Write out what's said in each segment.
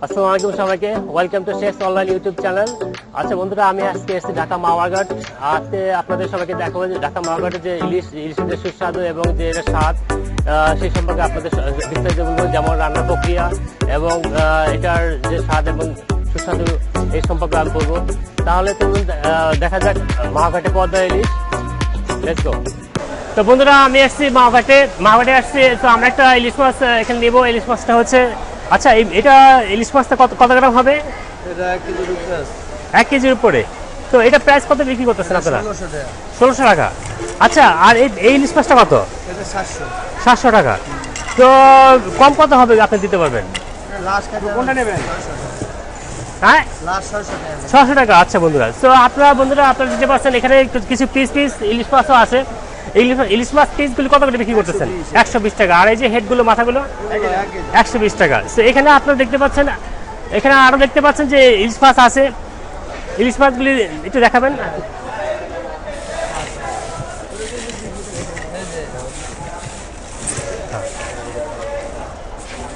আসসালামু আলাইকুম সবাইকে, welcome to chefs online YouTube channel. আচ্ছা বন্ধুরা, আমি আজকে এসেছি ঢাকা মাওয়া ঘাট। আজকে আপনাদের সবাইকে দেখাবো যে ঢাকা মাওয়া ঘাটের যে ইলিশের যে সুস্বাদু এবং যে এর স্বাদ, সেই সম্পর্কে আপনাদের বিস্তারিত বলবো, যেমন রান্নার প্রক্রিয়া এবং এটার যে স্বাদ এবং সুস্বাদু এই সম্পর্কে আমি বলবো। তাহলে চলুন দেখা যাক মাওয়া ঘাটে পদ্মা ইলিশ। Let's go. তো বন্ধুরা, আমি আসছি মাওয়া ঘাটে আসছি। তো আমরা একটা ইলিশ মাছ এখানে নেবো। ইলিশ মাছটা হচ্ছে, আচ্ছা এটা ইলিশ মাছটা কত গ্রাম হবে? এটা 1 কেজির উপরে। 1 কেজির উপরে। তো এটা প্রাইস কত বিক্রি করতেছেন আপনারা? 1600 টাকা। আচ্ছা, আর এই ইলিশ মাছটা কত? এটা 700 টাকা। তো কম কত হবে আপনি দিতে পারবেন? লাস্ট কোনটা নেবেন? হ্যাঁ, লাস্ট 600 টাকা। আচ্ছা বন্ধুরা, তো আপনারা দিতে পারছেন। এখানে কিছু পিস ইলিশ মাছও আছে। ইলিশ মাছ পিসগুলো কত করে বিক্রি করতেছেন? 120 টাকা। আর এই যে হেডগুলো, মাথাগুলো 120 টাকা। তো এখানে আপনারা দেখতে পাচ্ছেন, এখানে আরো দেখতে পাচ্ছেন যে ইলিশ মাছ আছে। ইলিশ মাছগুলি একটু দেখাবেন।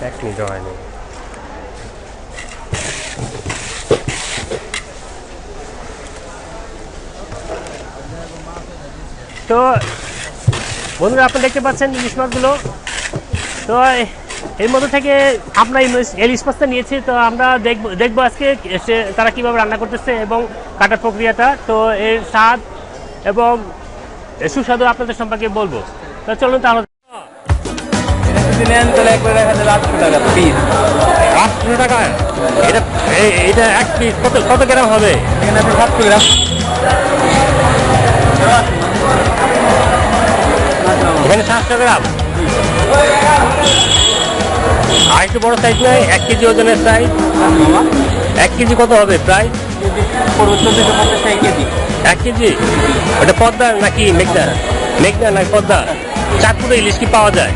এক মিনিট হয়নি। তো বন্ধুরা, আপনি দেখতে পাচ্ছেন ইলিশ মাছগুলো। তো এর মধ্যে থেকে আমরা ইলিশ মাছটা নিয়েছি। তো আমরা দেখবো আজকে তারা কিভাবে রান্না করতেছে এবং কাটার প্রক্রিয়াটা। তো এর স্বাদ এবং সুস্বাদু আপনাদের সম্পর্কে বলবো। তো চলুন তাহলে। আটশো টাকা এটা এক পিস কত গ্রাম হবে? এখানে 700 গ্রাম। এখানে 700 গ্রাম। আর একটু বড় সাইজ নয়, 1 কেজি ওজনের সাইজ। 1 কেজি কত হবে প্রায়? 1 কেজি। ওটা পদ্মা নাকি মেঘনা? মেঘনা নাকি পদ্মা? চাঁদপুরে ইলিশ কি পাওয়া যায়?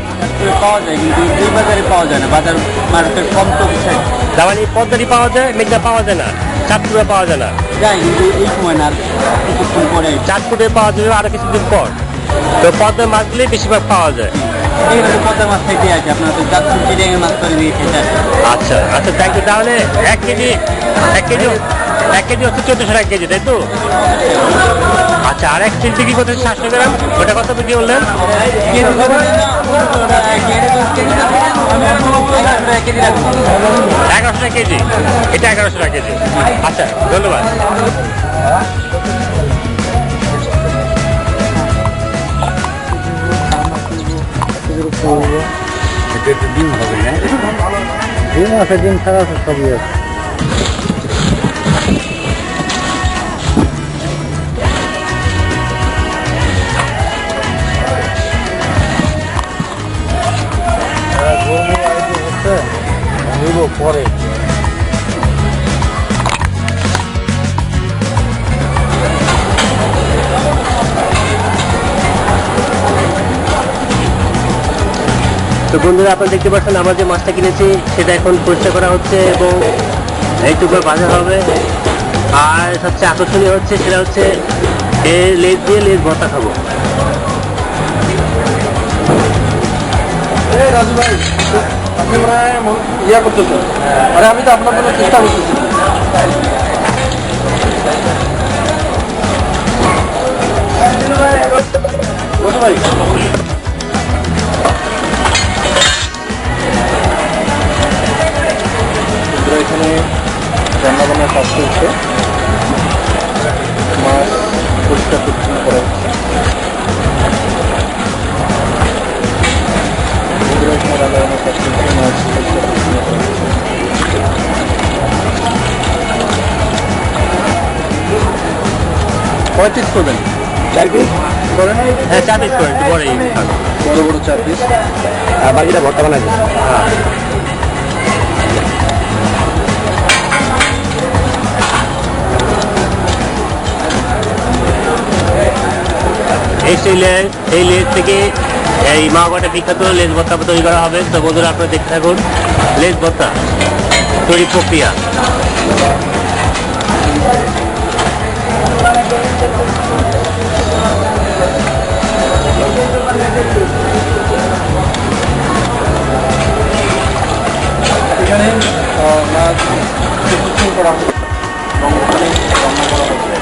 পাওয়া যায়, কিন্তু এই বাজারে পাওয়া যায় না। বাজার মার্কেট কম তো বিষয়। তার মানে পদ্মারই পাওয়া যায়, মেঘনা পাওয়া যায় না, চাঁদপুরে পাওয়া যায় না। যাই, কিন্তু এই সময় না, কিছুক্ষণ পরে চাঁদপুরে পাওয়া যাবে আরো কিছুদিন পর। তো পদ্মার মাছগুলি বেশিরভাগ পাওয়া যায়। পদ্মা মাছ খাইতে আছে, আপনার তো চাঁদপুর চিড়িয়াখানা মাছ করে দিয়ে খেতে আছে। আচ্ছা আচ্ছা, থ্যাংক ইউ। তাহলে 1 কেজি হচ্ছে 1400 টাকা কেজি, তাই তো? আচ্ছা, আর 1 কেজি বিক্রি করতে 700 গ্রাম, ওটা কত বিক্রি করলেন? 1100 টাকা কেজি। এটা 1100 টাকা কেজি। আচ্ছা, ধন্যবাদ। ডিম হবে না? ডিম আছে, ডিম ছাড়া আছে, সবই আছে। পরে তো বন্ধুরা, আপনারা দেখতে পাচ্ছেন আমরা যে মাছটা কিনেছি সেটা এখন পরিষ্কার করা হচ্ছে এবং এইটুকু ভাজা হবে। আর সবচেয়ে আকর্ষণীয় হচ্ছে সেটা হচ্ছে এর লেজ দিয়ে লেজ ভর্তা খাবো। রাজু ভাই, আপনি মনে হয় ইয়া করতেছেন। আরে আমি তো আপনার জন্য চেষ্টা করতেছি। ভাই, এখানে রান্না বান্নার কাজ চলছে। মাছ পরিষ্কার পরিচ্ছন্ন করা হচ্ছে। এখানে রান্না বান্নার কাজ চলছে, মাছ পরিষ্কার পরিচ্ছন্ন করা হচ্ছে। 5 পিস করবেন? 4 পিস করেন? হ্যাঁ, 4 পিস করে বড় বড় 4 পিস। আর বাকিটা ভর্তা বানাবো। হ্যাঁ, এই লেজ থেকে এই মাওয়া ঘাটে বিখ্যাত লেজ ভর্তা তৈরি করা হবে। তো বন্ধুরা, আপনারা দেখতে থাকুন লেজ ভর্তা তৈরি প্রক্রিয়া। এখানে মাছ প্রসেসিং করা হচ্ছে এবং ওখানে রান্না করা হচ্ছে।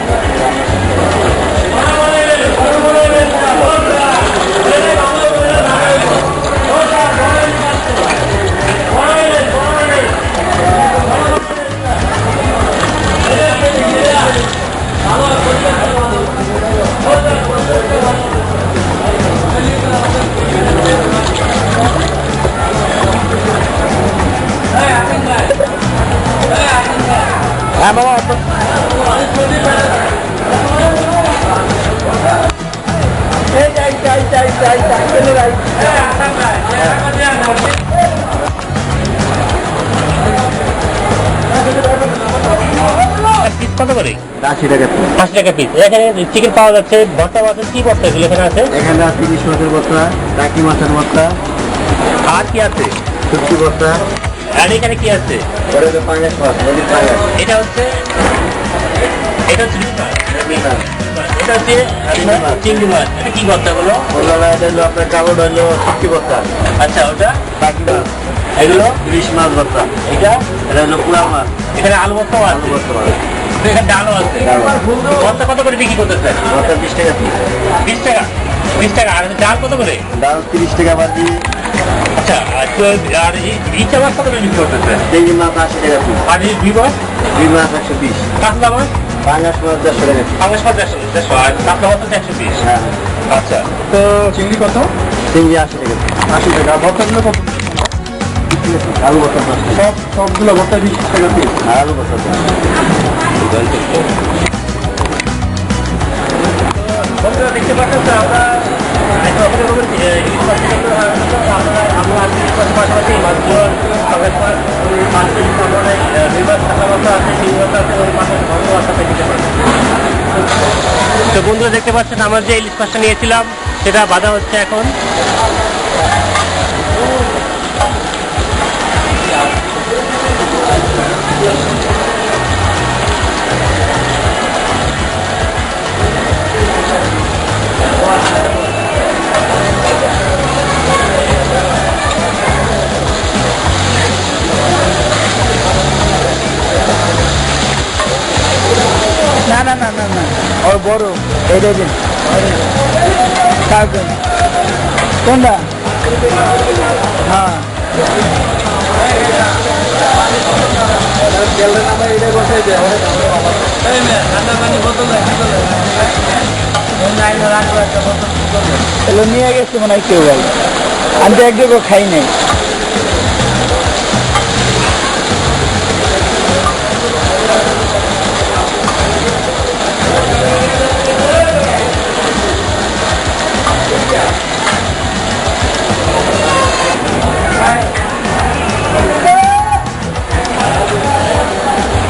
হ্যাঁ বাবা পিস কত করে? 80 টাকা। 80 টাকা পিস। এখানে চিকেন পাওয়া যাচ্ছে। ভর্তা মাছের কি ভর্তা এগুলো এখানে আছে? এখানে আছে ইলিশ মাছের ভর্তা, টাকি মাছের ভর্তা, আর কি আছে? শুটকি ভর্তা, আর এখানে কি আছে? পাঙ্গাস মাছ, নদীর পাঙ্গাস। এটা হচ্ছে রুই মাছ। এটা হচ্ছে চিংড়ি মাছ। এটা কি ভর্তা বলো? এটা হলো আপনার কাগজ হলো শুটকি ভর্তা। আচ্ছা, ওটা টাকি মাছ, এগুলো ইলিশ মাছ ভর্তা। এটা হলো পুরা মাছ, এখানে আলু ভর্তা আছে। ভর্তা মাছ। এখানে ডালও আছে। ভর্তা কত করে বিক্রি করতেছে? ভর্তা 20 টাকা পিস। 20 টাকা। 20 টাকা। আর ডাল কত করে? ডাল 30 টাকা বাকি। আচ্ছা, আর ইচ্ছা মাছ কত করে বিক্রি করতেছে? চিংড়ি মাছ 80 টাকা পিস। আর এই দুই মাছ? রুই মাছ 120। কাতলা মাছ? পাঙ্গাস মাছ 150 টাকা পিস। পাঙ্গাস মাছ 150 আর কাতলা মাছ 120। হ্যাঁ। আচ্ছা, তো চিংড়ি কত? চিংড়ি 80 টাকা। 80 টাকা। ভর্তাগুলো কত? আলু ভর্তা সবগুলো ভর্তা 20 টাকা পিস। আলু ভর্তা বন্ধুরা দেখতে পাচ্ছেন তো আমরা পাশাপাশি মাছগুলো তো বন্ধুরা দেখতে পাচ্ছেন আমরা যে ইলিশ মাছটা নিয়েছিলাম সেটা বাঁধা হচ্ছে এখন। না না না না না ওর বড় এইটাই দিন কাটবেন কোনটা? হ্যাঁ এগুলো নিয়ে গেছে মনে হয় কেউ ভাই, আমি তো এক জায়গায় খাই নাই।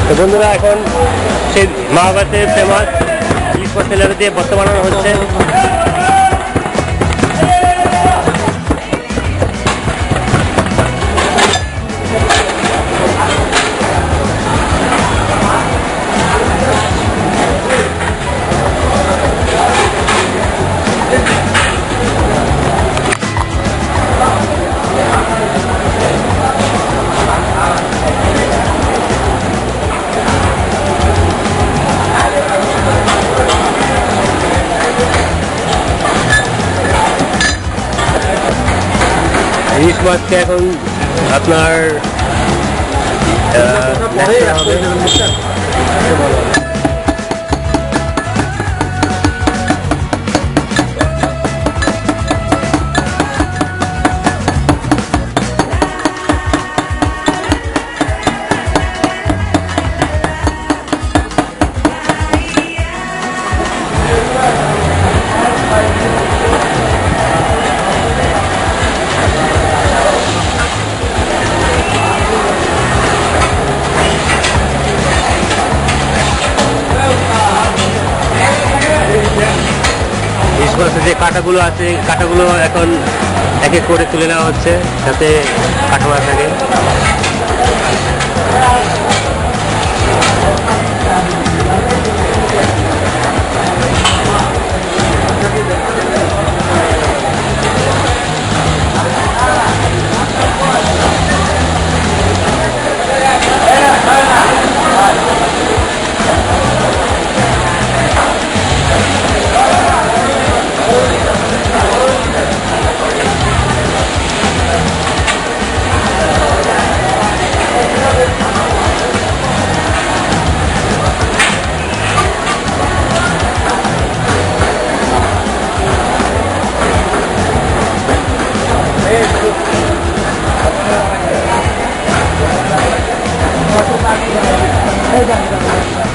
তো বন্ধুরা এখন সেই মাওয়া ঘাটের ফেমাস ইলিশ মাছ তেলাপিয়া দিয়ে ভর্তা বানানো হচ্ছে। ইলিশ মাছকে এখন আপনার যে কাঁটাগুলো আছে কাঁটাগুলো এখন এক এক করে তুলে নেওয়া হচ্ছে যাতে কাটা না থাকে।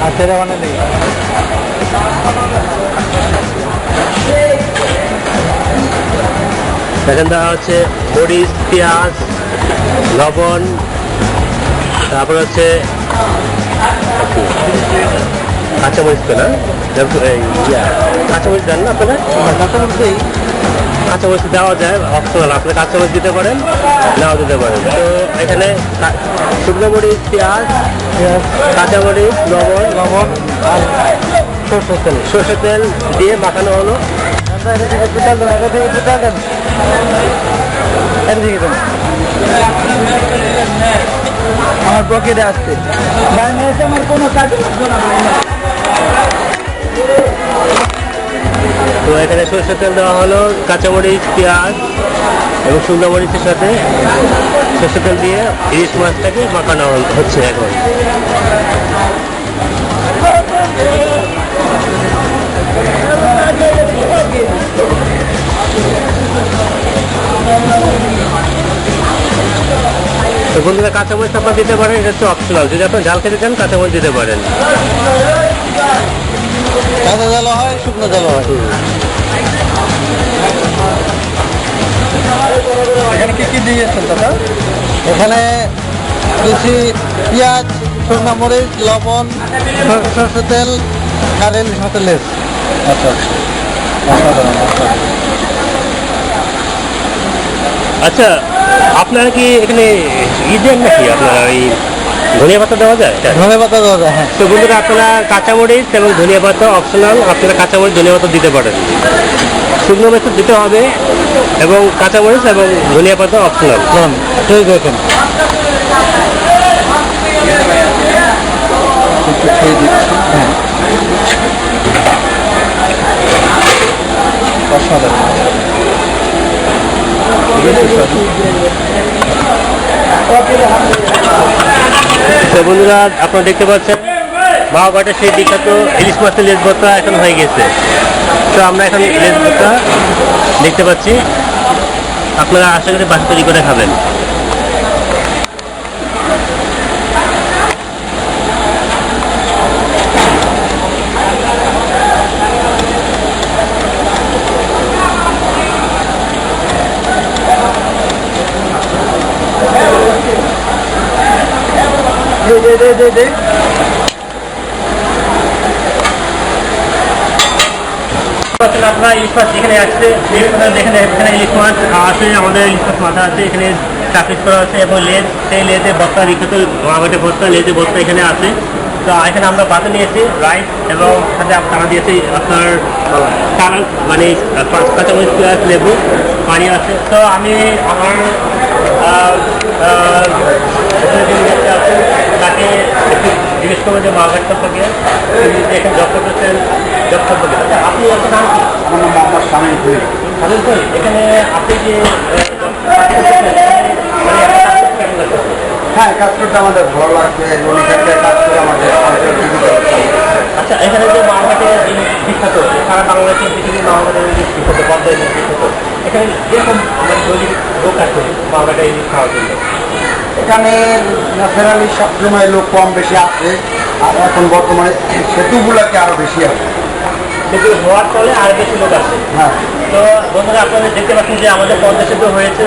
আচ্ছা এটা বানালে এখানে দেওয়া হচ্ছে মরিচ, পেঁয়াজ, লবণ, তারপর হচ্ছে কাঁচামরিচ তো না, কাঁচামরিচ দেন না আপনারা? কাঁচামরিচ দেওয়া যায় অপশনাল, আপনি কাঁচামরিচ দিতে পারেন, নাও দিতে পারেন। তো এখানে শুকনো মরিচ, পেঁয়াজ, কাঁচামরিচ, লবণ আর সরষের তেল দিয়ে মাখানো হলো। আমার পকেটে আসছে আমার কোনো কাজ। তো এখানে সরষের তেল দেওয়া হলো, কাঁচামরিচ, পেঁয়াজ এবং শুকনো মরিচের সাথে সরষের তেল দিয়ে ইলিশ মাছটাকে মাখানো হচ্ছে এখন। তো বন্ধুরা কাঁচামরিচ আপনার দিতে পারেন, এটা হচ্ছে অপশনাল। যদি আপনার ঝাল খেতে চান কাঁচামরিচ দিতে পারেন। কাঁচা জালও হয়, শুকনো জালও হয়। এখানে কি কি দিয়েছেন দাদা? এখানে দিয়েছি পেঁয়াজ, শুকনো মরিচ, লবণ, সরষের তেল আর ইলিশ মাছের লেজ। আচ্ছা আচ্ছা, আপনারা কি এখানে দেন নাকি? আপনারা ওই ধনিয়া পাতা দেওয়া যায়? ধনে পাতা দেওয়া যায়, হ্যাঁ। তো বন্ধুরা আপনারা কাঁচামরিচ এবং ধনিয়া পাতা অপশনাল, আপনারা কাঁচামরিচ ধনিয়া পাতা দিতে পারেন। শুকনো মরিচ দিতে হবে এবং কাঁচামরিচ এবং ধনিয়া পাতা অপশনাল। ঠিক আছে। তো বন্ধুরা আপনারা দেখতে পাচ্ছেন মাওয়া ঘাটের সেই বিখ্যাত ইলিশ মাছের লেজ ভর্তা এখন হয়ে গেছে। তো আমরা এখন লেজ ভর্তা দেখতে পাচ্ছি, আপনারা আশা করি বাসা তৈরি করে খাবেন। আপনারা ইলিশ মাছ এখানে আসছে, দেখেন এখানে ইলিশ মাছ আছে, আমাদের ইলিশ মাছ মাথা আছে, এখানে চাপিস করা আছে এবং লেজ, সেই লেজে ভর্তা বিখ্যাত মাওয়া ঘাটের ভর্তা, লেজে ভর্তা এখানে আছে। তো এখানে আমরা ভাত নিয়েছি, রাইস এবং সাথে তারা দিয়েছি আপনার সালাদ, মানে কাঁচামরিচ, পেঁয়াজ, লেবু, পানি আছে। তো আমি আমার তাকে জিজ্ঞেস করবো যে মাওয়া ঘাট সম্পর্কে, এখানে জব করতেছেন, জব সম্পর্কে। আপনি আপনার নাম কি? আমার নাম মোহাম্মদ শামীম ভাই। এখানে আপনি যে হ্যাঁ, কাজ করতে আমাদের ভালো লাগছে, কাজ করে আমাদের। আচ্ছা, এখানে যে মাওয়া ঘাটে বিখ্যাত, সারা বাংলাদেশে পৃথিবীর মাওয়া ঘাটের বিখ্যাত, পদ্মা ইলিশ বিখ্যাত, এখানে যেরকম দৈনিক লোক আছে মাওয়া ঘাটে ইলিশ খাওয়ার জন্য, এখানে ন্যাচারালি সবসময় লোক কম বেশি আছে, আর এখন বর্তমানে সেতুগুলোকে আরো বেশি আছে। সেগুলো হওয়ার ফলে আর বেশি লোক আছে। হ্যাঁ। তো বন্ধুরা আপনারা দেখতে পাচ্ছেন যে আমাদের পদ্মা সেতু হয়েছে,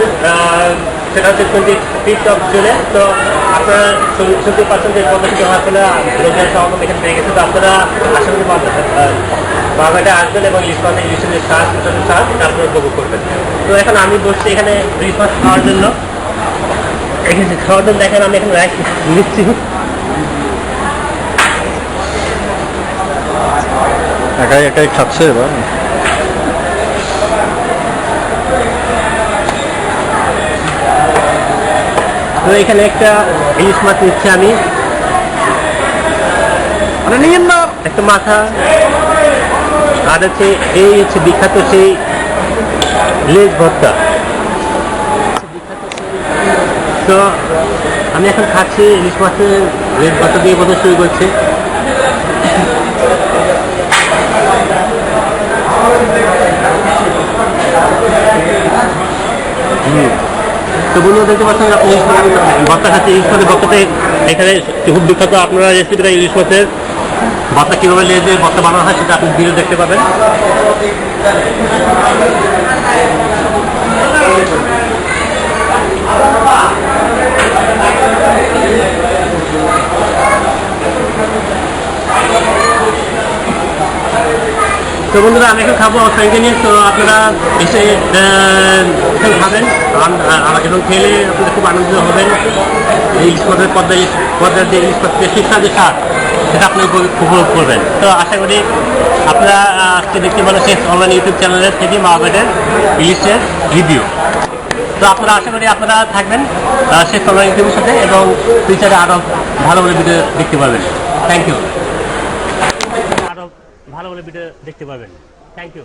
সেটা হচ্ছে 25 জুনে। তো আপনারা শুনতে পাচ্ছেন যে পদ্মা সেতু হওয়ার ফলে লোকজন সমাগম এখানে পেয়ে গেছে। তো আপনারা আশা করি মাওয়া ঘাটে আসবেন এবং ইলিশ মাছের ইলিশের স্বাদ, স্বাদ তারপরে উপভোগ করবেন। তো এখন আমি বসছি এখানে ইলিশ মাছ খাওয়ার জন্য। এখানে খাওয়ার জন্য দেখেন আমি এখানে রাইস নিচ্ছি। একাই একাই খাচ্ছে এবার। তো এখানে একটা ইলিশ মাছ নিচ্ছি আমি, নিয়েন না একটা মাথা, আর হচ্ছে এই হচ্ছে বিখ্যাত সেই লেজ ভর্তা। তো আমি এখন খাচ্ছি ইলিশ মাছের লেজ ভর্তা দিয়ে বোধ শুরু করছে। তো বন্ধুরা দেখতে পাচ্ছেন আপনি ভর্তা খাচ্ছে ইলিশ মাছের ভর্তাতে এখানে খুব বিখ্যাত আপনারা রেসিপিটা ইলিশ মাছের ভর্তা কীভাবে লেজে ভর্তা বানানো হয় সেটা আপনি ভিডিও দেখতে পাবেন। তো বন্ধুরা আমি এখন খাবো ফ্রেন্ডকে নিয়ে, তো আপনারা এসে খাবেন এবং খেলে আপনারা খুব আনন্দিত হবেন। ইলিশ মাছের পদ্মার যে ইলিশ মাছের সুস্বাদু স্বাদ সেটা আপনি উপভোগ করবেন। তো আশা করি আপনারা আজকে দেখতে পাবেন শেষ অনলাইন ইউটিউব চ্যানেলের থেকে মাওয়া ঘাটের ইলিশের রিভিউ। তো আপনারা আশা করি আপনারা থাকবেন শেষ অনলাইন ইউটিউবের সাথে এবং ফিউচারে আরও ভালো ভালো ভিডিও দেখতে পাবেন। Thank you. আরও ভালো ভালো ভিডিও দেখতে পাবেন। Thank you.